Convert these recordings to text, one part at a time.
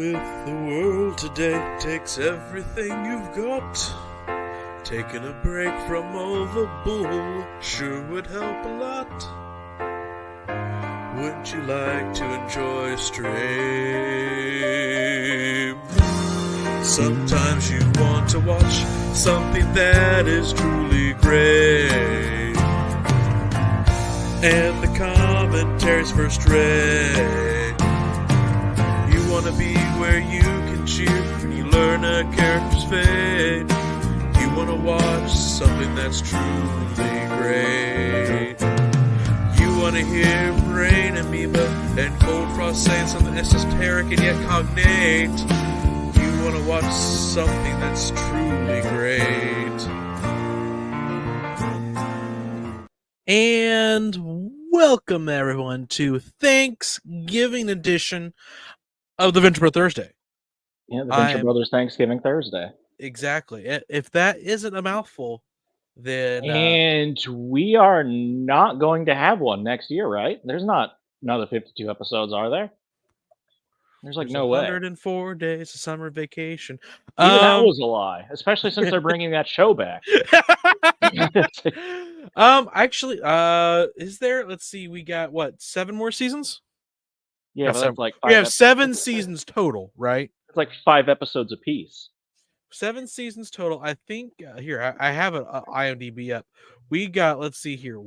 with the world today takes everything you've got. Taking a break from all the bull sure would help a lot. Wouldn't you like to enjoy a stream? Sometimes you want to watch something that is truly great, and the commentary's first rate. You want to be where you can cheer when you learn a character's fate. You want to watch something that's truly great. You want to hear Brain Amoeba and Coldfrost saying something esoteric and yet cognate. You want to watch something that's truly great. And welcome everyone to Thanksgiving edition of the Venture Bro Thursday. Yeah, the Venture Brothers Thanksgiving Thursday. Exactly. If that isn't a mouthful, then and we are not going to have one next year, right? There's not another 52 episodes, are there? There's like no way. 104 days of summer vacation. Even that was a lie, especially since they're bringing that show back. Actually, is there? Let's see. We got what? 7 more seasons? Yeah, but that's like 5 we have 7 seasons total, right? It's like 5 episodes apiece. 7 seasons total. I think here I have an IMDb up. We got, let's see here,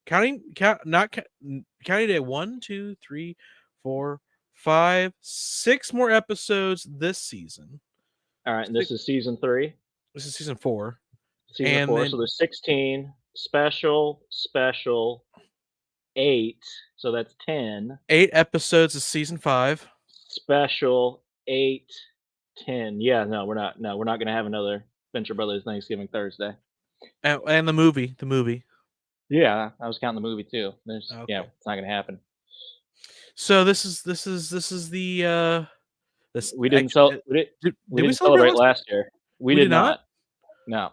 counting day 1, 2, 3, 4, 5, 6 more episodes this season. All right, and this is season 3. This is season 4. Season 4. So there's 16 special, 8. So that's 10. 8 episodes of season 5. Special 8. 10. Yeah, no, we're not going to have another Venture Brothers Thanksgiving Thursday. And the movie. Yeah, I was counting the movie too. Okay. Yeah, it's not going to happen. So this is the we didn't celebrate last year. We did not. No.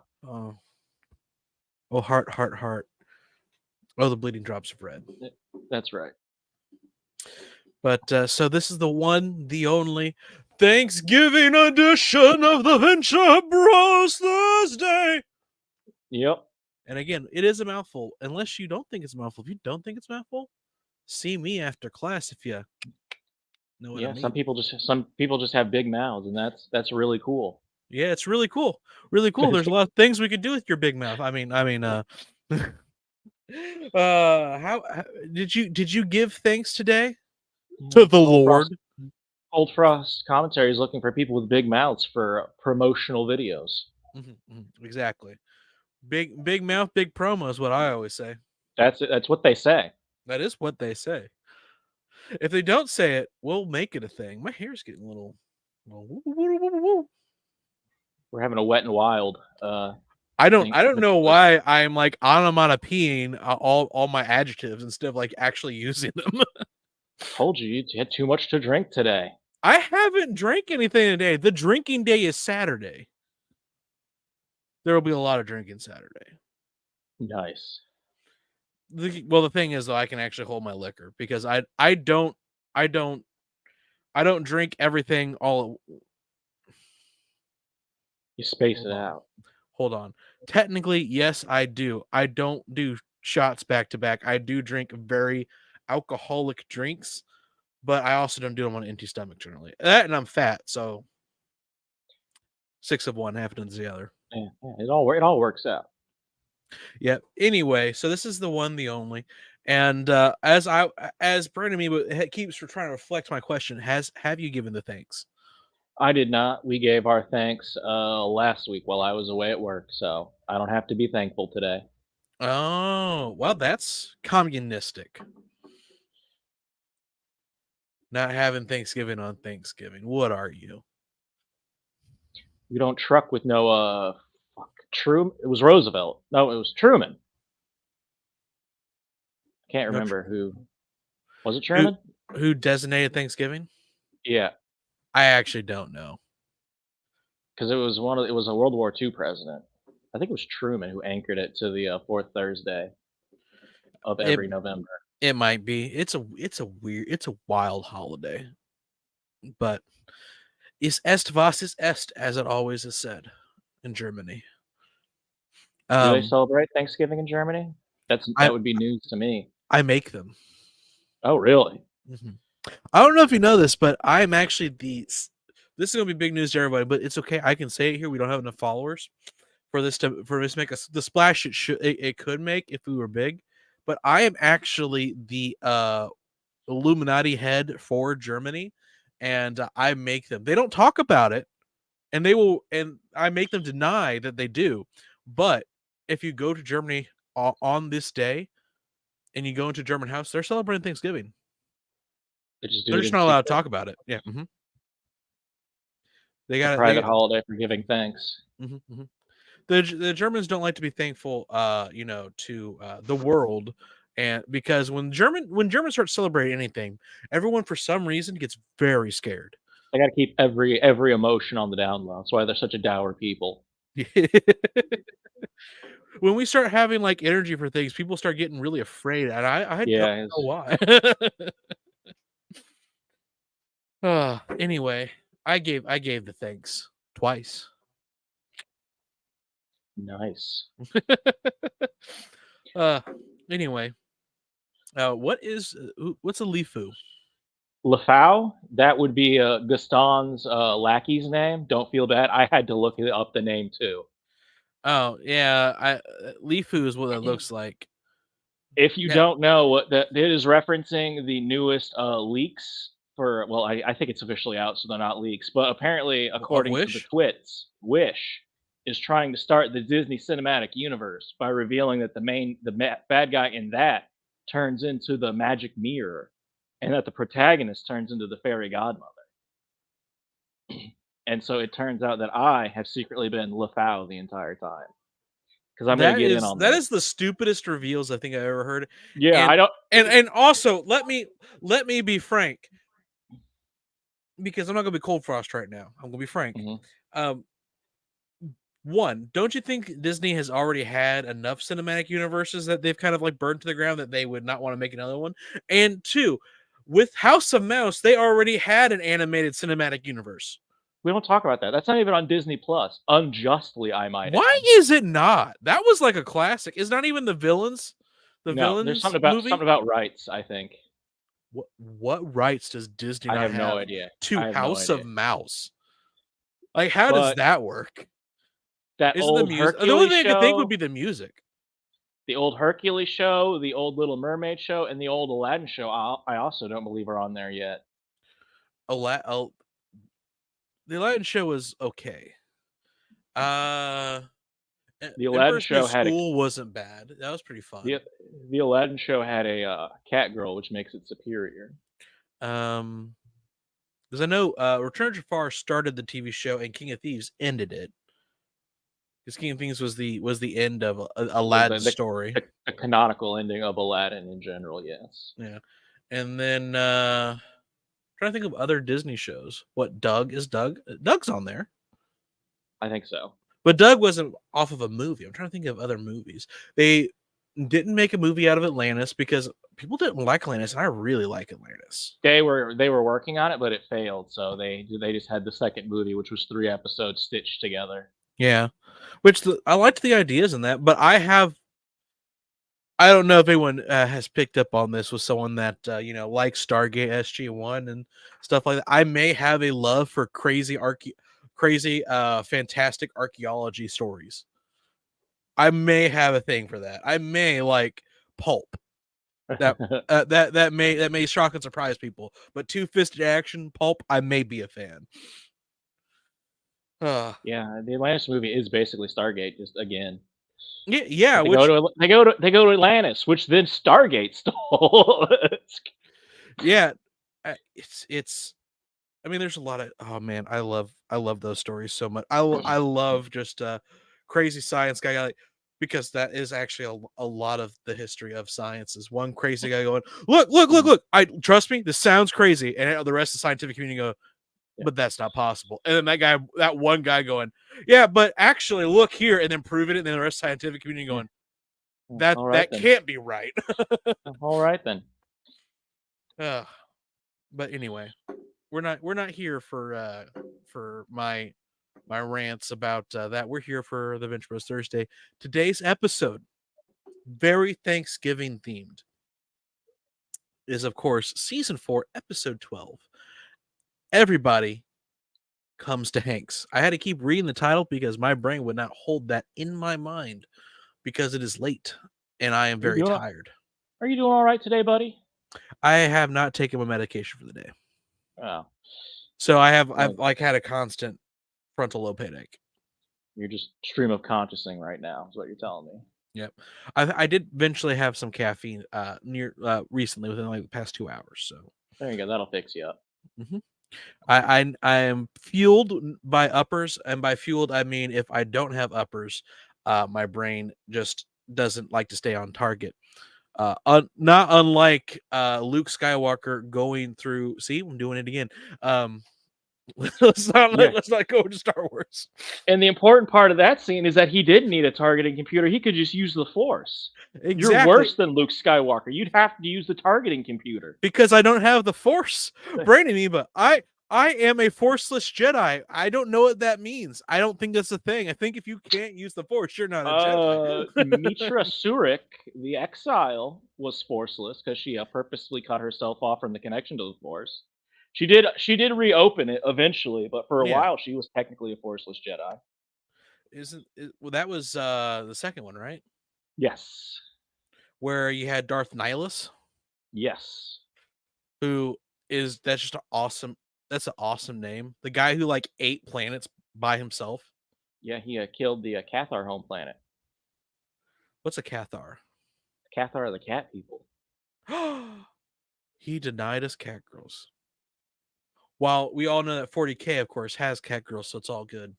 Oh, heart. Oh, the bleeding drops of red. That's right. But so this is the one, the only Thanksgiving edition of the Venture Bros Thursday. Yep. And again, it is a mouthful. Unless you don't think it's a mouthful. If you don't think it's a mouthful, see me after class if you know what I mean. Some people just have big mouths, and that's really cool. Yeah, it's really cool. Really cool. There's a lot of things we could do with your big mouth. I mean how did you give thanks today to the Lord? Coldfrost commentary is looking for people with big mouths for promotional videos. Exactly. Big mouth, big promo is what I always say. That's what they say. That is what they say. If they don't say it, we'll make it a thing. My hair's getting a little. We're having a wet and wild. I don't know why I'm like onomatopoeing all my adjectives instead of like actually using them. Told you had too much to drink today. I haven't drank anything today. The drinking day is Saturday. There will be a lot of drinking Saturday. Nice. Well, the thing is though, I can actually hold my liquor because I don't drink everything all. You space it out. Hold on. Technically, yes, I do. I don't do shots back to back. I do drink very alcoholic drinks, but I also don't do them on an empty stomach generally. That and I'm fat, so 6 of one, half dozen the other. Yeah, it all works out. Yeah. Anyway, so this is the one, the only, and as Brandon Amoeba keeps trying to reflect my question, have you given the thanks? I did not. We gave our thanks last week while I was away at work, so I don't have to be thankful today. Oh, well, that's communistic. Not having Thanksgiving on Thanksgiving. What are you? We don't truck with no Truman. It was Roosevelt. No, it was Truman. Can't remember who. Was it Truman? Who designated Thanksgiving? Yeah. I actually don't know. Because it was a World War II president. I think it was Truman who anchored it to the fourth Thursday of every November. It might be. It's a wild holiday. But is est was ist est, as it always is said in Germany. Do they celebrate Thanksgiving in Germany? That would be news to me. I make them. Oh, really? Mm-hmm. I don't know if you know this, but I'm actually this is gonna be big news to everybody, but it's okay. I can say it here. We don't have enough followers for this to make the splash it could make if we were big. But I am actually the Illuminati head for Germany, and I make them. They don't talk about it, and I make them deny that they do. But if you go to Germany on this day, and you go into a German house, they're celebrating Thanksgiving. They're just not allowed to talk about it. Yeah. Mm-hmm. They got a private holiday for giving thanks. Mm-hmm, mm-hmm. The Germans don't like to be thankful, to the world, and because when Germans start celebrating anything, everyone for some reason gets very scared. They got to keep every emotion on the down low. That's why they're such a dour people. When we start having like energy for things, people start getting really afraid, and I don't know why. Anyway, I gave the thanks twice. Nice. Anyway, what's a Lifu? Lefau? That would be Gaston's lackey's name. Don't feel bad. I had to look up the name too. Oh yeah, Lifu is what it looks like. If you don't know what that it is, referencing the newest leaks for. Well, I think it's officially out, so they're not leaks. But apparently, according to the twits, Wish is trying to start the Disney cinematic universe by revealing that the bad guy in that turns into the magic mirror, and that the protagonist turns into the fairy godmother. And so it turns out that I have secretly been Lefau the entire time. Because I'm gonna get in on that. Is the stupidest reveals I think I've ever heard. Yeah, and, I don't. And also let me be frank, because I'm not gonna be Coldfrost right now. I'm gonna be frank. Mm-hmm. One, don't you think Disney has already had enough cinematic universes that they've kind of like burned to the ground that they would not want to make another one? And two, with House of Mouse, they already had an animated cinematic universe. We don't talk about that. That's not even on Disney Plus. Unjustly, I might add. Why is it not? That was like a classic. It's not even the villains. There's something about rights, I think. What rights does Disney not have? I have no idea. To House of Mouse. Like, how does that work? That old Hercules the only thing show, I could think would be the music. The old Hercules show, the old Little Mermaid show, and the old Aladdin show. I also don't believe are on there yet. The Aladdin show was okay. The Aladdin show wasn't bad. That was pretty fun. The Aladdin show had a cat girl, which makes it superior. Because I know Return to Jafar started the TV show, and King of Thieves ended it. Because King of Thieves was the end of Aladdin's story. The canonical ending of Aladdin in general, yes. Yeah, and then trying to think of other Disney shows. What Doug? Doug's on there. I think so. But Doug wasn't off of a movie. I'm trying to think of other movies. They didn't make a movie out of Atlantis because people didn't like Atlantis, and I really like Atlantis. They were working on it, but it failed. So they just had the second movie, which was 3 episodes stitched together. Yeah, I liked the ideas in that, but I don't know if anyone has picked up on this with someone that likes Stargate SG-1 and stuff like that. I may have a love for crazy fantastic archaeology stories. I may have a thing for that. I may like pulp. That may shock and surprise people. But two-fisted action pulp, I may be a fan. Yeah, the Atlantis movie is basically Stargate, just again. Yeah. They go to Atlantis, which then Stargate stole. Yeah, it's. I mean, there's a lot of. Oh man, I love those stories so much. I love just crazy science guy, because that is actually a lot of the history of science. Is one crazy guy going, look. I trust me, this sounds crazy, and the rest of the scientific community go, but that's not possible. And then that one guy going, yeah, but actually look here, and then proving it, and then the rest of the scientific community going, that can't be right. All right then. But anyway, we're not here for my rants about that. We're here for the Venture Bros Thursday. Today's episode, very Thanksgiving themed, is of course season 4, episode 12. Everybody comes to Hanks. I had to keep reading the title because my brain would not hold that in my mind because it is late and I am very tired. Are you doing all right today, buddy? I have not taken my medication for the day. Oh. So I've like had a constant frontal lobe headache. You're just stream of consciousing right now, is what you're telling me. Yep. I did eventually have some caffeine recently within like the past 2 hours. So there you go. That'll fix you up. Mm-hmm. I am fueled by uppers, and by fueled I mean if I don't have uppers, my brain just doesn't like to stay on target. Not unlike Luke Skywalker going through. See, I'm doing it again. Let's not go to Star Wars. And the important part of that scene is that he didn't need a targeting computer. He could just use the Force. Exactly. You're worse than Luke Skywalker. You'd have to use the targeting computer. Because I don't have the Force. Brain amoeba. I am a Forceless Jedi. I don't know what that means. I don't think that's a thing. I think if you can't use the Force, you're not a Jedi. Mitra Surik, the Exile, was Forceless because she purposely cut herself off from the connection to the Force. She did reopen it eventually, but for a while she was technically a Forceless Jedi. Well, that was the second one, right? Yes. Where you had Darth Nihilus? Yes. That's just an awesome name. The guy who like 8 planets by himself. Yeah, he killed the Cathar home planet. What's a Cathar? Cathar are the cat people. He denied us cat girls. While we all know that 40K, of course, has cat girls, so it's all good.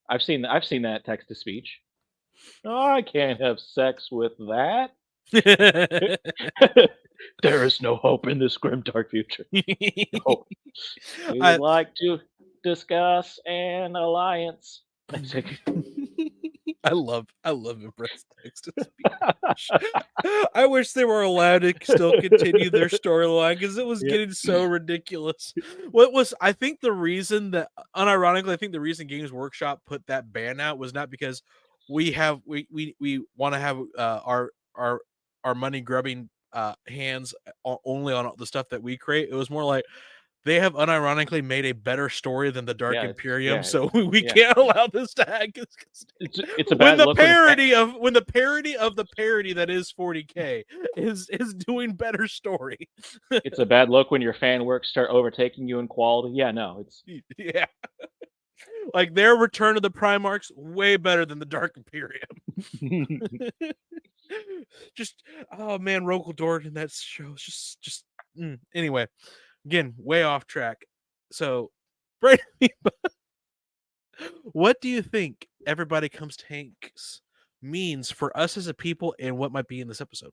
I've seen that text to speech. Oh, I can't have sex with that. There is no hope in this grim dark future. No. We would like to discuss an alliance. I love impressed text to speech. I wish they were allowed to still continue their storyline because it was getting so ridiculous. I think the reason that, unironically, I think the reason Games Workshop put that ban out was not because we want to have our money grubbing hands only on the stuff that we create. It was more like they have unironically made a better story than the Dark Imperium, so we can't allow this to happen. It's a bad look when the parody of the parody that is 40K is doing better story. It's a bad look when your fan works start overtaking you in quality. Yeah, no, it's like their Return of the Primarchs way better than the Dark Imperium. Just Rokal Dort in that show is just anyway. Again, way off track. So, what do you think Everybody Comes to Hanks means for us as a people and what might be in this episode?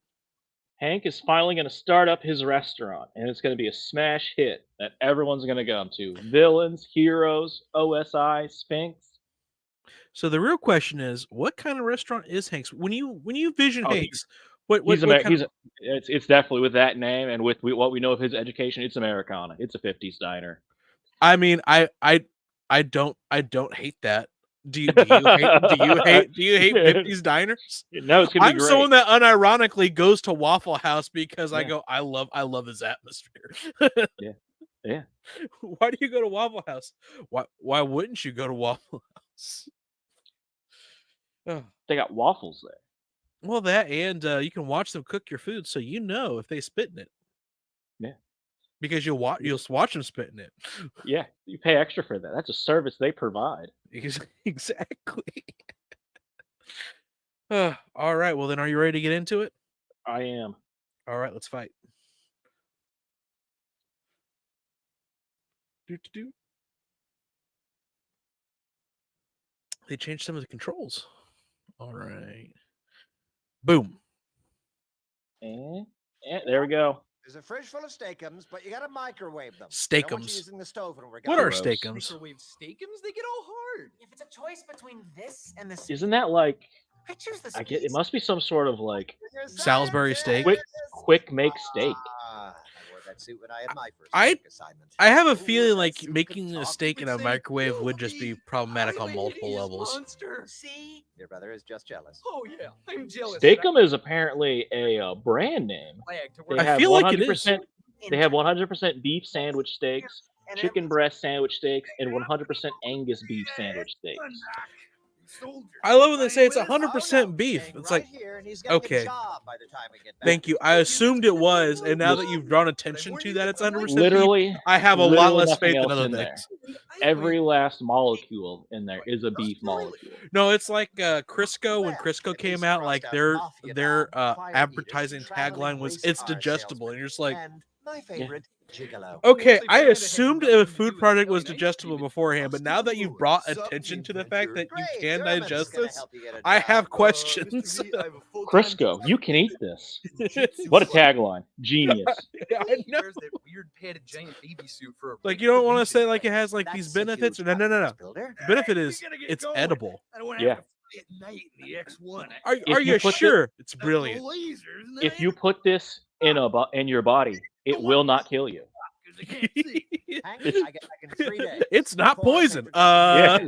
Hank is finally going to start up his restaurant, and it's going to be a smash hit that everyone's going to come to. Villains, heroes, OSI, Sphinx. So the real question is, what kind of restaurant is Hank's? When you vision Hank's, it's definitely with that name and with what we know of his education, it's Americana. It's a 50s diner. I mean, I don't hate that. Do you hate 50s diners? No, it's gonna be great. I'm someone that unironically goes to Waffle House because I love his atmosphere. Yeah. Why do you go to Waffle House? Why wouldn't you go to Waffle House? They got waffles there. Well, that and you can watch them cook your food, so you know if they spit in it. Yeah, because you'll watch them spit in it. Yeah, you pay extra for that. That's a service they provide. Exactly. All right. Well, then, are you ready to get into it? I am. All right. Let's fight. They changed some of the controls. All right. Boom. And there we go. There's a fridge full of steakums, but you gotta microwave them. Steakums. Using the stove and what are steakums? Microwave steakums? They get all hard. If it's a choice between this and this, isn't that like? I choose this. It must be some sort of like Salisbury steak. Quick make steak. suit when I had my first I work assignment. I have a Ooh, feeling that like suit making can a talk. steak in a microwave would just be problematic on I'm a multiple hideous levels. monster. See? Your brother is just jealous. Oh yeah, I'm jealous. Steakum is apparently a brand name. They I have feel like it 100%. is. They have 100% beef sandwich steaks, chicken breast sandwich steaks, and 100% Angus beef sandwich steaks. I love when they say it's 100% beef. Staying It's right like, here, and he's gonna get a okay. job by the time we get back. Thank you. I assumed it was, and now that you've drawn attention to that it's 100% beef, Literally, I have a lot literally less nothing faith in else other in there. things. Every last molecule in there is a beef molecule. No, it's like Crisco. When Well, Crisco at came least out, crossed like out their mafia their dog, fire advertising eaters, traveling tagline was race "It's car digestible," and you're just like, and my favorite, Gigolo. okay, I assumed a food product was digestible beforehand, but now that you've brought attention to the fact that you Great, can German's digest gonna this, help you get a I job. have questions. Crisco, you can eat this. What a tagline! Genius. I know. Wears that weird padded giant baby suit for a Like, you don't want to say like it has like That's these a benefits. huge No. confidence builder. The benefit is it's edible. I don't want Yeah. to fight at night in the X1. Are If you you put sure? It's brilliant. If you put this in your body, it will not kill you. Hank, I get back in 3 days. It's not Before I poison. Yeah.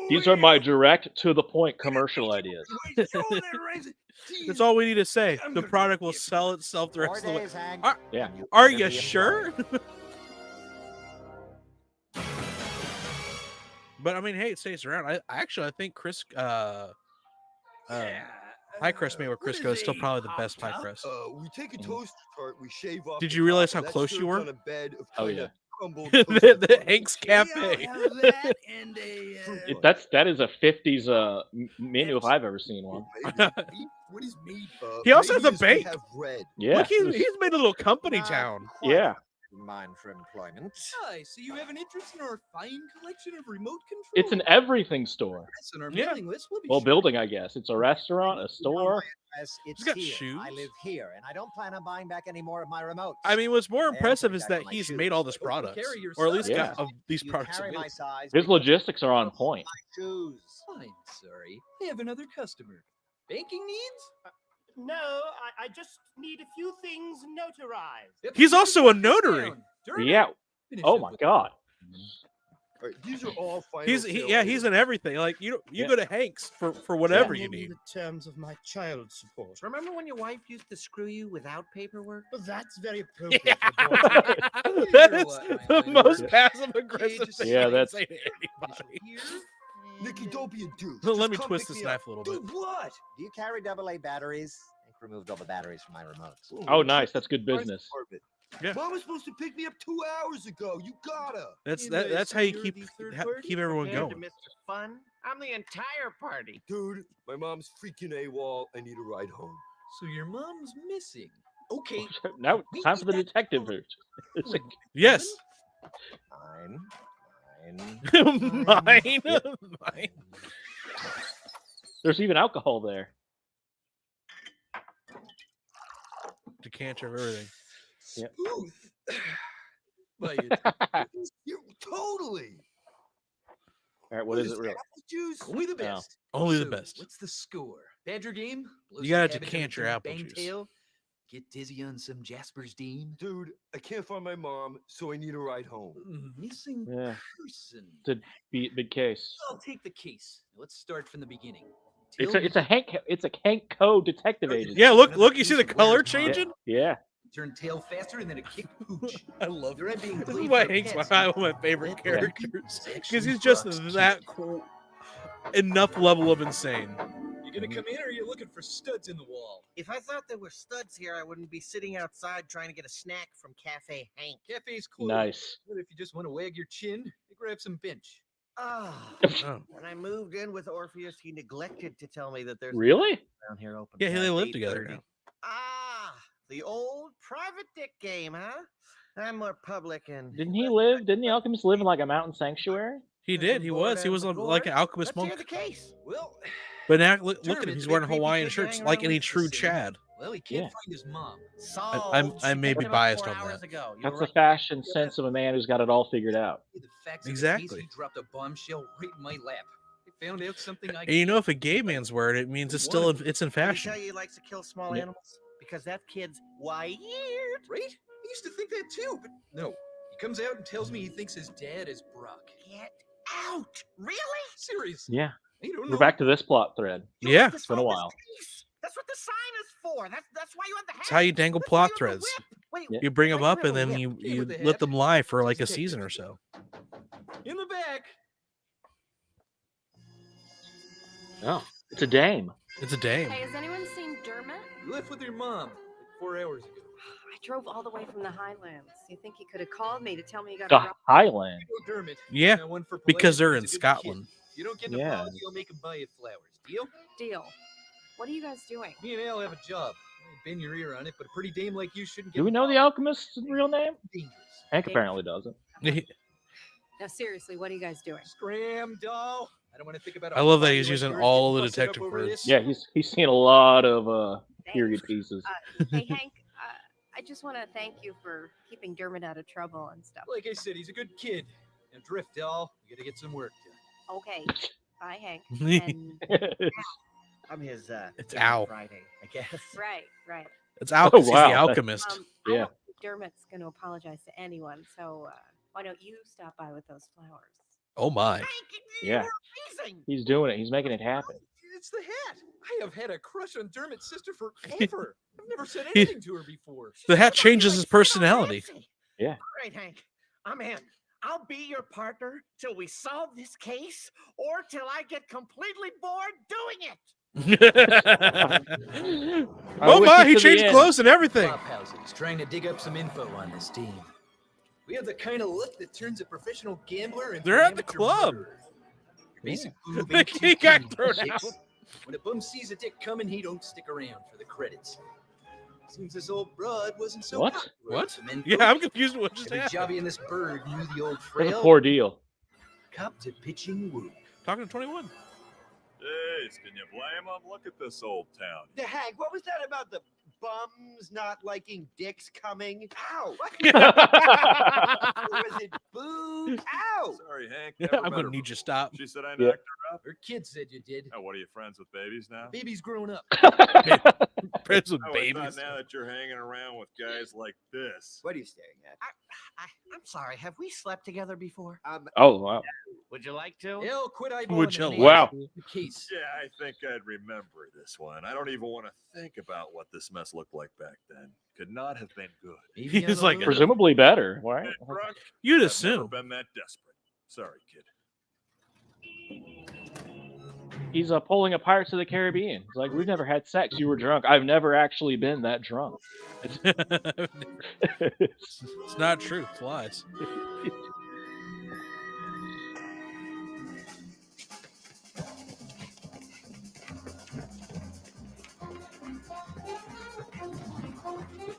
These are my direct to the point commercial ideas. That's all we need to say. The product will sell itself the 4 rest of the way. days, Hank. Yeah. and you Are better you be sure? employed. But I mean, hey, it stays around. I think Chris, pie crust made with Crisco is still probably the best pie crust. We take a toaster cart, we shave off. Did the you realize top, how and close that's you served were? On a bed of Oh, kinda yeah. crumbled the toasted butter. Hank's Cafe. That is a 50s menu if I've ever seen one. What is meat? He also has a we bank. have red. Yeah. Look, he's made a little company Not town. quite Yeah. Mine for employment. Hi, so you have an interest in our fine collection of remote control? It's an everything store. Yes, on our Yeah. mailing list. We'll be Well, sure. building, I guess. It's a restaurant, a store. As it's got here. shoes. I live here, and I don't plan on buying back any more of my remotes. I mean, what's more I am impressive putting is back that on my he's shoes. made all this We'll products, carry your or at least size. Yeah. got of these you products. carry my available. size. His because logistics are on point. my shoes. I'm sorry. I have another customer. Banking needs? No, I just need a few things notarized. Yep, He's you also just a write this notary. down. Durham, Yeah. finish Oh up my with- God. All right, these are all final. He's sale in everything. Like you Yeah. go to Hank's for whatever you Only need. the terms of my child support. Remember when your wife used to screw you without paperwork? Well, that's very appropriate. Yeah. for boys. That is what, the my most lord? passive aggressive just thing Yeah, I can that's- say to anybody. Here. Nikki, don't be a douche. Let Just me come twist pick this me up. knife a little bit. Dude, what? Do you carry AA batteries? Hank removed all the batteries from my remotes. Oh, nice. That's good business. Yeah. Mom was supposed to pick me up 2 hours ago. You gotta. That's how you keep Security third party? keep everyone Compared going. to Mr. Fun, I'm the entire party. Dude, my mom's freaking AWOL. I need a ride home. So your mom's missing. Okay. Now it's time for the detective route. It's like, Yes. Mine. Mine. Mine. there's even alcohol there. Decanter of everything. Smooth. Well, You're totally. All right, what is it really? Apple juice? only the No. best. Only the So, best. What's the score? Badger game? Blow You some gotta cabbage on a decant your German apple bang juice. tail? Get dizzy on some Jasper's Dean? Dude, I can't find my mom, so I need a ride home. Missing Yeah. person. It's a big case. I'll take the case. Let's start from the beginning. It's Till a Hank Co detective agency. Yeah, look, Another you see piece the of color Where's Mom? changing? Yeah. turn tail faster and then a kick pooch. I love The red being This is played why for Hank's pets, one and of my favorite red characters. actually Because he's just rocks that cute. cool. Enough level of insane. You gonna come in or are you looking for studs in the wall? If I thought there were studs here, I wouldn't be sitting outside trying to get a snack from Cafe Hank. Cafe's closed. Nice. But if you just want to wag your chin, grab some bench. Ah, Oh. when I moved in with Orpheus, he neglected to tell me that there's Really? down here open. Yeah, past they live together 8:30. now. Ah, the old private dick game, huh? I'm more public and. Didn't the alchemist live in like a mountain sanctuary? He did. He was. He was like an alchemist Let's hear monk. the case. Well, But now look at him. German's He's big wearing creepy Hawaiian kid shirts hanging like around any with true the city. Chad. well, he can't Yeah. find his mom. Solved. I She may picked be it up biased 4 on hours that. ago. You That's were the fashion sense of a man who's got it all figured out. The facts of the Exactly. case, he dropped a bombshell right in my lap. I found out something I And you know, if a gay man's wearing it, it means it's still it's in Did he tell fashion. you he likes to kill small Yeah. animals? because that kid's weird. Right? I used to think that too, but no. He comes out and tells me he thinks his dad is Brock. Get out! Really? Seriously? Yeah. I don't We're know. back to this plot thread. Yeah. It's been a while. That's what the sign is for. That's why you have the hat. That's how you dangle plot threads. Wait, Yeah. You bring them up and then Came you with the let hat. them lie for like a Just season detectives. or so. In the back. Oh, it's a dame. It's a dame. Hey, has anyone seen Dermot? You left with your mom like 4 hours ago. I drove all the way from the Highlands. You think he could have called me to tell me he got The a job? Highland. Go Dermot. Yeah, Now, one for because they're politeness, in he's a good Scotland. kid. You don't get the Yeah. policy, I'll make him buy you flowers. Deal? Deal. What are you guys doing? Me and Al have a job. I ain't bend your ear on it, but a pretty dame like you shouldn't get Do we know the alchemist's real name? dangerous. Hank apparently doesn't. Now, seriously, what are you guys doing? Scram, doll. I don't want to think about. I love that he's using all the detective words. Yeah, he's seen a lot of period pieces. Hey, Hank, I just want to thank you for keeping Dermot out of trouble and stuff. Like I said, he's a good kid. Now drift, doll. We gotta get some work done. Okay. Bye, Hank. And I'm his It's Gimmick Al. Friday, I guess. right. It's Al 'cause he's wow. the alchemist. I Yeah. don't think Dermot's going to apologize to anyone, so why don't you stop by with those flowers? Oh my. Hank, Yeah. you're amazing. He's doing it. He's making it happen. It's the hat. I have had a crush on Dermot's sister forever. I've never said anything to her before. The hat changes his personality. Yeah. All right, Hank, I'm in. I'll be your partner till we solve this case or till I get completely bored doing it. Oh my, he changed clothes and everything. Flop houses trying to dig up some info on this team. We have the kind of look that turns a professional gambler into They're an at the amateur club. murderer. Your basic boob He ain't too got keen thrown for chicks. out. When a bum sees a dick coming, he don't stick around for the credits. Seems this old broad wasn't so What? popular What? with the men Yeah, folk. I'm confused with what just Every happened. jobby in this bird knew the old That's a frail. poor deal. Cop to pitching woo. Talking to 21. Jeez, can you blame them? Look at this old town. The Hank, what was that about the bums not liking dicks coming? Ow! What was it? Boo! Ow! Sorry, Hank. I'm never met gonna her need you to before. stop. She said I Yeah. knocked her up. Her kid said you did. Oh, what are you, friends with babies now? Baby's grown up. Friends with Oh, I thought babies. now that you're hanging around with guys like this. What are you staring at? I'm sorry. Have we slept together before? Oh wow. Would you like to? Hell, quit eyeballing Would the you names. Wow. The case. Yeah, I think I'd remember this one. I don't even want to think about what this mess looked like back then. Could not have been good. Maybe He's on a like, little- Presumably better, right? Hey, Brooke, You'd I've never assume. been that desperate. Sorry, kid. He's pulling a Pirates of the Caribbean. He's like, we've never had sex. You were drunk. I've never actually been that drunk. It's not true. It's lies.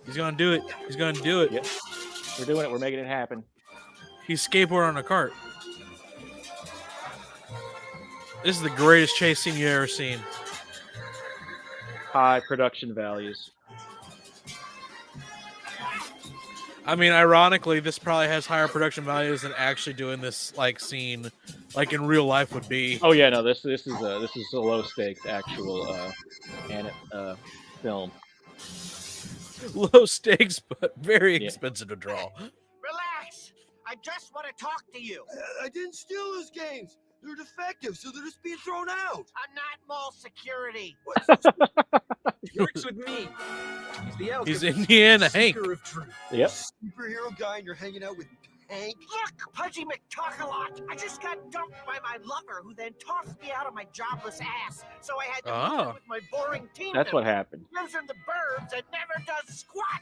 He's gonna do it. He's gonna do it. Yep. We're doing it. We're making it happen. He's skateboarding on a cart. This is the greatest chase scene you've ever seen. High production values. I mean, ironically, this probably has higher production values than actually doing this like scene, like in real life would be. Oh yeah, no, this is a low stakes actual film. Low stakes, but very Yeah. expensive to draw. Relax. I just want to talk to you. I didn't steal those games. They're defective, so they're just being thrown out. I'm not mall security. He works with me. He's the alchemist, Indiana Hank. seeker of truth. Yep. Superhero guy, and you're hanging out with Hank. Look, Pudgy McTalk-a-lot. I just got dumped by my lover, who then tossed me out of my jobless ass. So I had to move in with my boring team. That's what happened. Lives in the burbs and never does squat.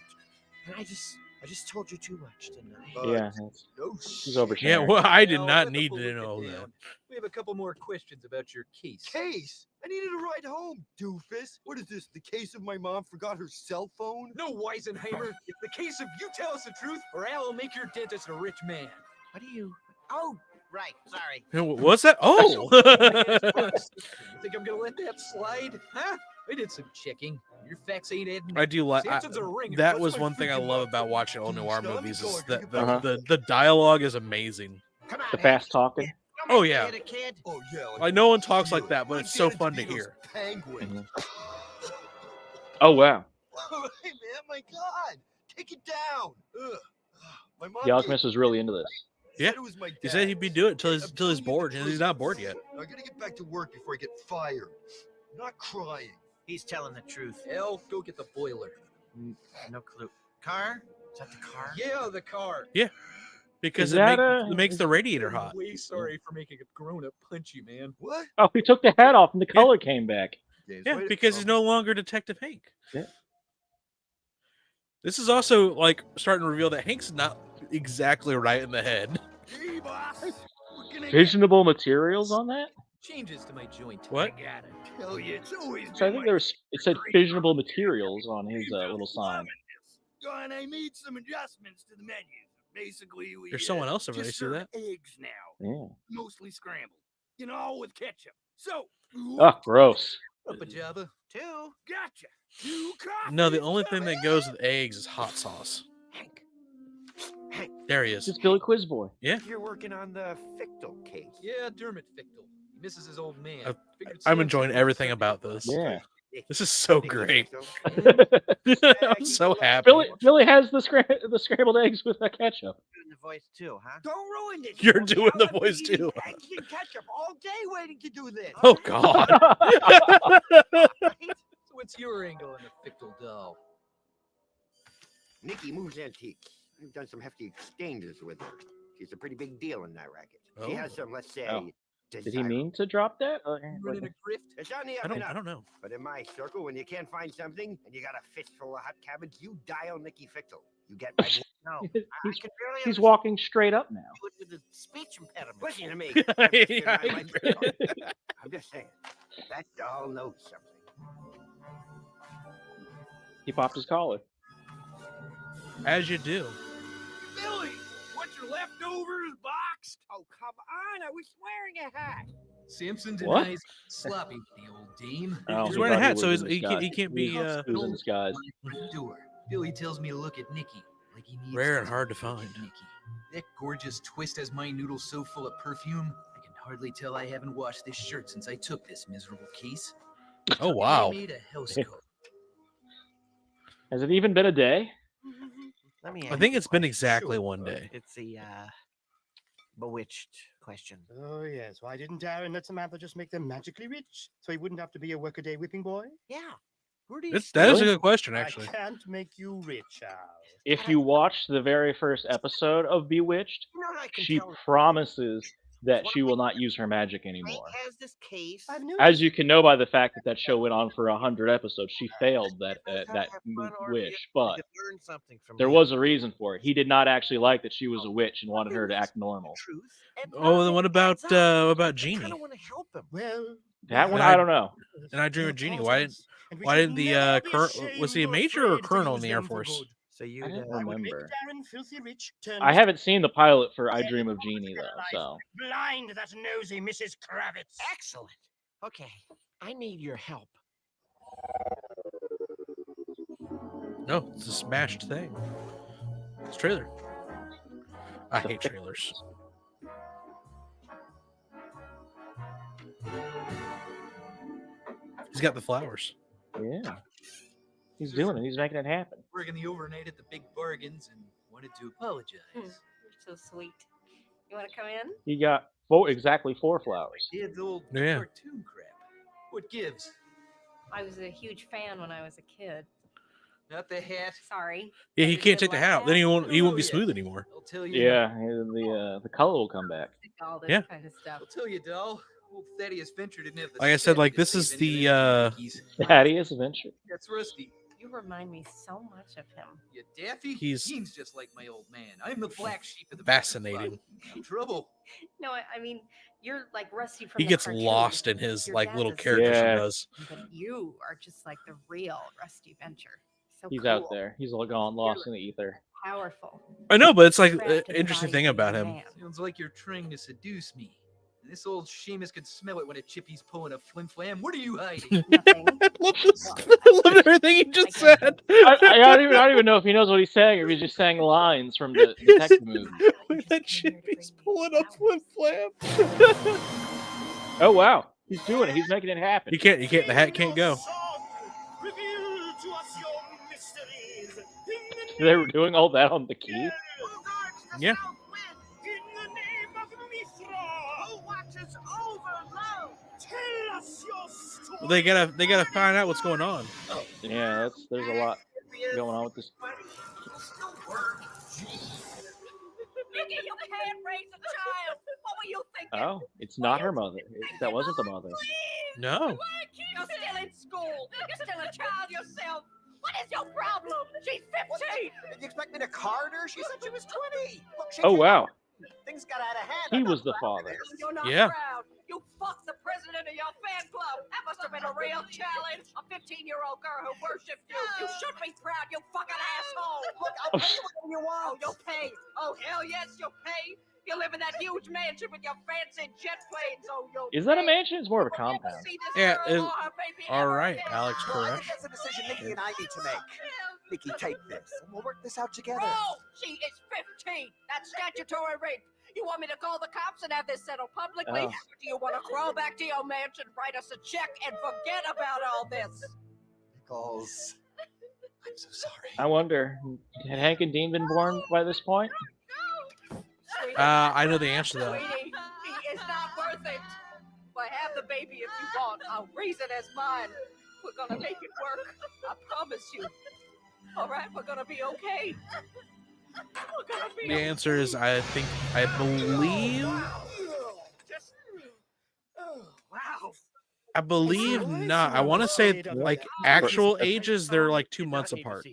And I just told you too much, didn't I? Yeah, No he's shit. oversharing. Yeah, well, I did Now, not let the need fool to get know down. that. We have a couple more questions about your case. Case? I needed a ride home, doofus. What is this, the case of my mom forgot her cell phone? No, Weisenheimer. It's the case of you tell us the truth, or Al will make your dentist a rich man. What do you... Oh, right. Sorry. What's that? Oh! You think I'm gonna let that slide? Huh? I did some checking. Your facts ain't adding. I do like Samson's a ringer. that. What's Was my one thing I freaking love love about for? watching old noir Stop movies is going, that you the dialogue is amazing. Come on, The Hank. fast talking. Don't Oh, make me yeah. hit a kid. Oh, yeah. Like no one talks like you. that, but My it's so Danny fun to DeVito's hear. Penguin. Oh wow. take it down. Ugh. My mom The alchemist was really into this. Yeah, said it was my he said he'd be doing it till I'm he's telling you bored, the and he's truth. not bored yet. I gotta get back to work before I get fired. I'm not crying. He's telling the truth. Hell, go get the boiler. No clue. Car? Is that the car? Yeah, the car. Yeah, because Is it that makes the radiator hot. Way sorry for making a grown-up punch you, man. What? Oh, he took the hat off and the color came back. Yeah, because he's no longer Detective Hank. Yeah. This is also like starting to reveal that Hank's not exactly right in the head. Hey, boss. Fissionable materials on that? Changes to my joint. What? I gotta tell you, it's always So I been think my it said fissionable materials on his little sign. and I made some adjustments to the menu. Basically, we There's someone else over there. just See serve that? eggs now, Yeah. mostly scrambled, with ketchup. So, Oh, gross. Up a Java. 2. Gotcha. 2 coffee. No, the only thing that goes with eggs is hot sauce. Hank, There he is. Just Billy Quizboy. Yeah, you're working on the Fictel case. Yeah, Dermot Fictel. He misses his old man. Uh, Figured I'm CMC enjoying would everything suck about it. this. Yeah. This is so Nicky great. Fictel. I'm so happy. Billy has the scrambled eggs with the ketchup. Doing the voice too, huh? Don't ruin this. You're for me. doing the I've been voice eating too. Eggs and ketchup all day waiting to do this. Oh God. So what's your angle on the Fictel doll? Nikki moves antiques. I've done some hefty exchanges with her. She's a pretty big deal in that racket. She has some, let's say, Oh. Did he mean to drop that? Or, Running a grift? It's on the up I and up. don't know. But in my circle, when you can't find something and you got a fistful of hot cabbage, you dial Nikki Fictel. You get my no. He's- I can barely He's understand walking straight up now. you with the speech impediment. Listen to me. Yeah, I'm just saying. That doll knows something. He popped his collar. As you do. Billy, what's your leftovers boxed? Oh, come on. I was wearing a hat. Samson What? denies sloppy, the old dame. Oh, He's he wearing a thought he hat, so was he in can't disguise. be He was in disguise. Door. Billy tells me to look at Nikki, like he needs rare to and hard to look at find. Nikki. That gorgeous twist has my noodles so full of perfume, I can hardly tell I haven't washed this shirt since I took this miserable case. Oh wow. I made a house coat. Has it even been a day? Let me I think it's been exactly one day. It's the bewitched question. Oh, yes. Why didn't Darren let Samantha just make them magically rich so he wouldn't have to be a workaday whipping boy? Yeah. Where do you That is a Really? good question, actually. I can't make you rich, Al. If you watch the very first episode of Bewitched, You know how I can she tell promises that she will not use her magic anymore. Hank has this case. I've noticed. As you can know by the fact that show went on for 100 episodes, she failed that wish, but could learn something from there him. was a reason for it. He did not actually like that she was a witch and wanted her to act normal. Truth, and Oh, then what nothing about adds up. I Genie? kind of want to help him. Well, That one, And I- I don't know. And I Dream of Genie. Why didn't and we why should didn't the never be was he a ashamed or major or afraid to colonel in use the Air them for Force? good. So you, I didn't I would make remember. Darren filthy rich, turn I Mr. haven't seen the pilot for I Dream of Genie though, so blind that nosy Mrs. Kravitz. excellent. Okay, I need your help. No, it's a smashed thing. It's a trailer. I hate trailers. He's got the flowers. yeah. He's doing it. He's making it happen. Working the overnight at the big bargains and wanted to apologize. You're so sweet. You want to come in? He got exactly 4 flowers. Yeah, the old Yeah. cartoon crap. What gives? I was a huge fan when I was a kid. Not the hat. Sorry. Yeah, he You can't did take the like hat out. Then that? he won't be Oh, yeah. smooth anymore. I'll tell you. Yeah, the color will come back. All this Yeah. kind of stuff. I'll tell you, doll. Old Thaddeus Venture didn't have the. Like I said, like, to this save is any of the, them Yankees. Thaddeus Adventure. That's Rusty. You remind me so much of him. You daffy? He's- He's just like my old man. I'm the black sheep of the Fascinating. flock. Trouble. No, I mean, you're like Rusty from He the gets cartoon. lost in his Your like dad little is characters Yeah. he does. But you are just like the real Rusty Venture. So He's cool, out there. He's all gone lost in the ether. powerful. I know, but it's like trapped in the interesting body thing of a about him. man. Sounds like you're trying to seduce me. And this old Seamus could smell it when a chippy's pulling a flim flam. What are you hiding? Nothing. I love everything he just said. I don't even know if he knows what he's saying or if he's just saying lines from the detective movie. When that chippy's pulling up flim flam. Oh wow, he's doing it. He's making it happen. You can't. The hat can't go. Reveal to us your mysteries. They were doing all that on the key? Yeah. Well, they gotta find out what's going on. Yeah, there's a lot going on with this. Mickey, you can't raise a child. What were you thinking? Oh, it's not her mother. That wasn't the mother. No. You're still in school. You're still a child yourself. What is your problem? She's 15. Did you expect me to card her? She said she was 20. Look, she Oh, came wow. out. Things got out of hand. He I'm not was the proud of father. this. You're not Yeah. proud. You fucked the president of your fan club. That must have been a real challenge. A 15-year-old girl who worshipped you. You should be proud, you fucking asshole. Look, I'll pay you whatever you Oh, want. you'll pay. Oh, hell yes, you'll pay. You live in that huge mansion with your fancy jet planes. Oh, you'll Is that a pay. mansion? It's more of a You'll never compound. see this Yeah, girl or her baby all ever right, again. Alex Well, I Koresh. think that's a decision Nikki and I need to make. Nikki, take this. And we'll work this out together. Wrong! She is 15. That's statutory rape. You want me to call the cops and have this settled publicly? Oh. Or do you want to crawl back to your mansion, write us a check, and forget about all this? Nichols, I'm so sorry. I wonder, had Hank and Dean been born by this point? I know the answer to that. Sweetie, he is not worth it. But have the baby if you want. I'll raise it as mine. We're gonna make it work. I promise you. All right, we're gonna be okay. We're gonna be The answer is I believe Wow. I believe not. I want to say like actual ages they're like 2 months apart.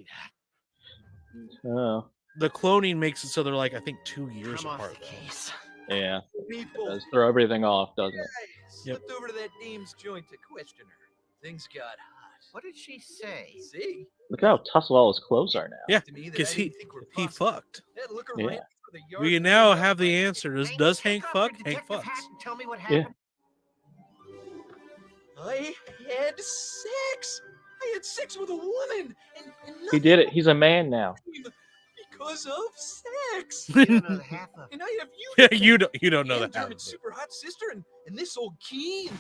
Oh, The cloning makes it so they're like I think 2 years Come off apart. the case. yeah. People, Does throw everything off, doesn't it? slipped over to that dame's joint to question her. Things got hot. What did she say? See? Look how tussle all his clothes are now. Yeah, To me that because I he didn't think were he possible. fucked. That looker Yeah. ran for the yard We and now ended up have the like- answer. Does Hank Take off fuck? your Hank detective fucks. hat and tell me what Yeah. happened. I had sex. I had sex with a woman, and He did it. He's a man now. nothing because of sex. You don't know the half of it. And I have you. Yeah, to you thank, don't know and that. your super hot sister, and this old key.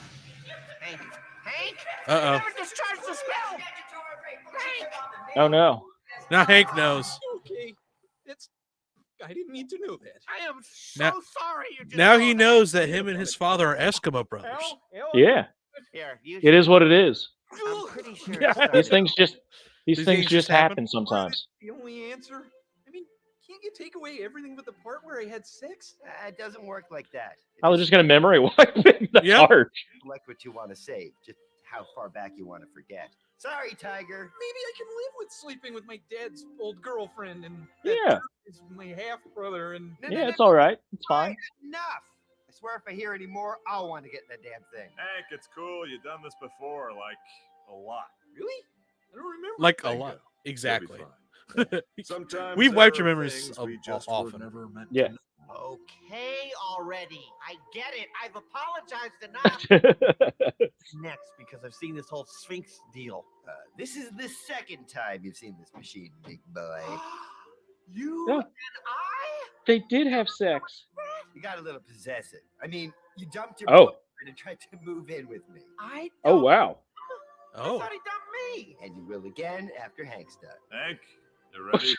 Hank. Hank? Uh-oh. Never discharged the spell. Hank! Oh no. Now Hank knows. Okay, that's. I didn't need to know that. I am so Now- sorry you did Now all he that. knows that him and his father are Eskimo brothers. Yeah, Here, you it is what it is. I'm pretty sure it These started- things just These things just just happen? happen sometimes. The only answer. I mean, can't you take away everything but the part where I had sex? It doesn't work like that. I was just gonna memory wipe it. That's Yep. hard. Select what you want to save, just how far back you want to forget. Sorry, Tiger. Maybe I can live with sleeping with my dad's old girlfriend, and that Yeah. jerk is my half brother, and Yeah, it's all right. It's fine. Enough. I swear if I hear any more, I'll want to get in that damn thing. Hank, it's cool. You've done this before, like a lot. really, I don't remember. Like a Bingo. lot. You'll be Exactly. fine. Sometimes We've wiped there your are memories things of- we just often. were never meant Yeah. to know. Okay, already. I get it. I've apologized enough. Next, because I've seen this whole Sphinx deal. This is the second time you've seen this machine, big boy. You Yeah. and I? They did have sex. You got a little possessive. I mean, you dumped your Oh. boyfriend and tried to move in with me. I Oh don't- wow. I Oh. thought he dumped me. And you will again after Hank's done. Hank, you ready?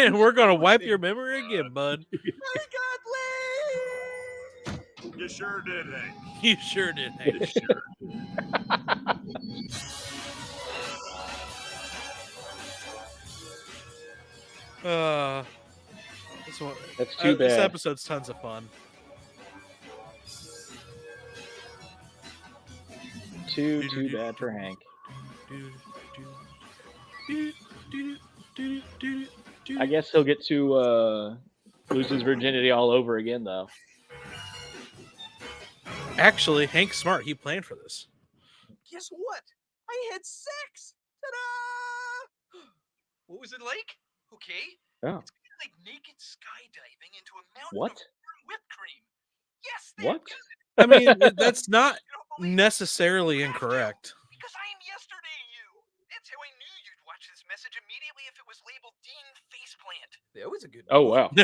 And we're gonna wipe your memory again, bud. I got laid. You sure did, Hank. You sure did, Hank. You sure did. This one, That's too This bad. episode's tons of fun. Too bad for Hank. I guess he'll get to lose his virginity all over again, though. Actually, Hank's smart. He planned for this. Guess what? I had sex. Ta-da! What was it like? Okay. Oh. It's kind of like naked skydiving into a mountain What? of warm whipped cream. Yes, What? I mean, that's not necessarily incorrect. Because I'm yesterday you. That's how I knew you'd watch this message immediately if it was labeled Dean Faceplant. That was a good Oh wow. I'm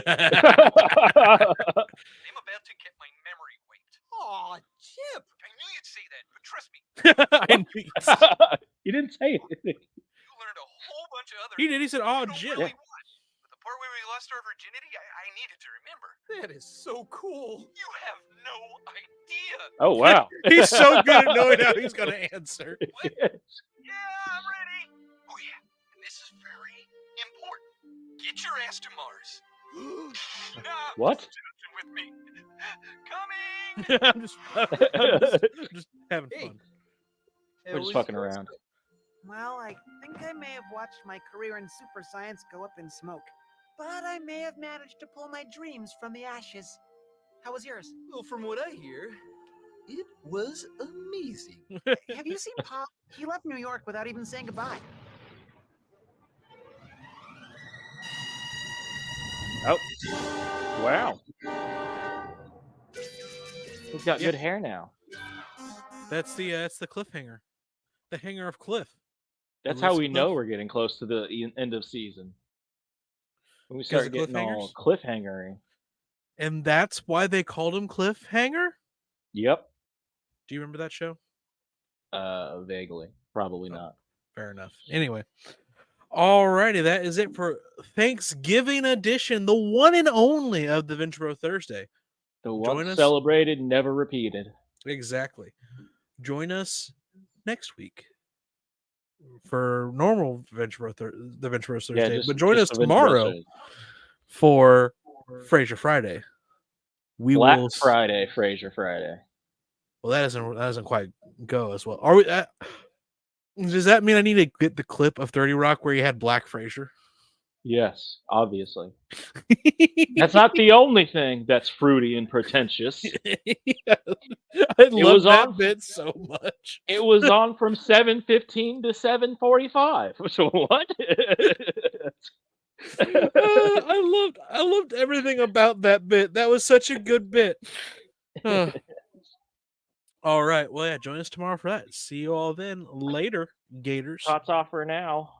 about to get my memory wiped. Aw, Chip. I knew you'd say that, but trust me, I knew- You didn't say anything. you learned a whole bunch bunch of other. He did. He said, "Oh, You don't Jim." really what? But the part where we lost our virginity, I needed to remember. That is so cool. You have no idea. Oh wow. He's so good at knowing how he's going to answer. Yeah, I'm ready. Oh yeah, and this is very important. Get your ass to Mars. Nah, What? with me. Coming. I'm just having fun. We're just fucking around. Well, I think I may have watched my career in super science go up in smoke, but I may have managed to pull my dreams from the ashes. How was yours? Well, from what I hear, it was amazing. Have you seen Pop? He left New York without even saying goodbye. Oh. Wow. He's got good hair now. That's the cliffhanger. The hanger of Cliff. That's how we know we're getting close to the end of season. When we start getting all cliffhangery. And that's why they called him Cliffhanger? Yep. Do you remember that show? Vaguely. Probably not. Fair enough. Anyway. Alrighty, that is it for Thanksgiving edition, the one and only of the Venture Thursday. The once celebrated, never repeated. Exactly. Join us next week for normal the Venture Thursday, but join us tomorrow for Frasier Friday. Black Friday, Frasier Friday. Well, that doesn't quite go as well. Are we? Does that mean I need to get the clip of 30 Rock where he had Black Frasier? Yes, obviously. That's not the only thing that's fruity and pretentious. I love that bit so much. It was on from 7:15 to 7:45. So what? I loved everything about that bit. That was such a good bit. All right. Well, yeah, join us tomorrow for that. See you all then. Later, Gators. Shots off for now.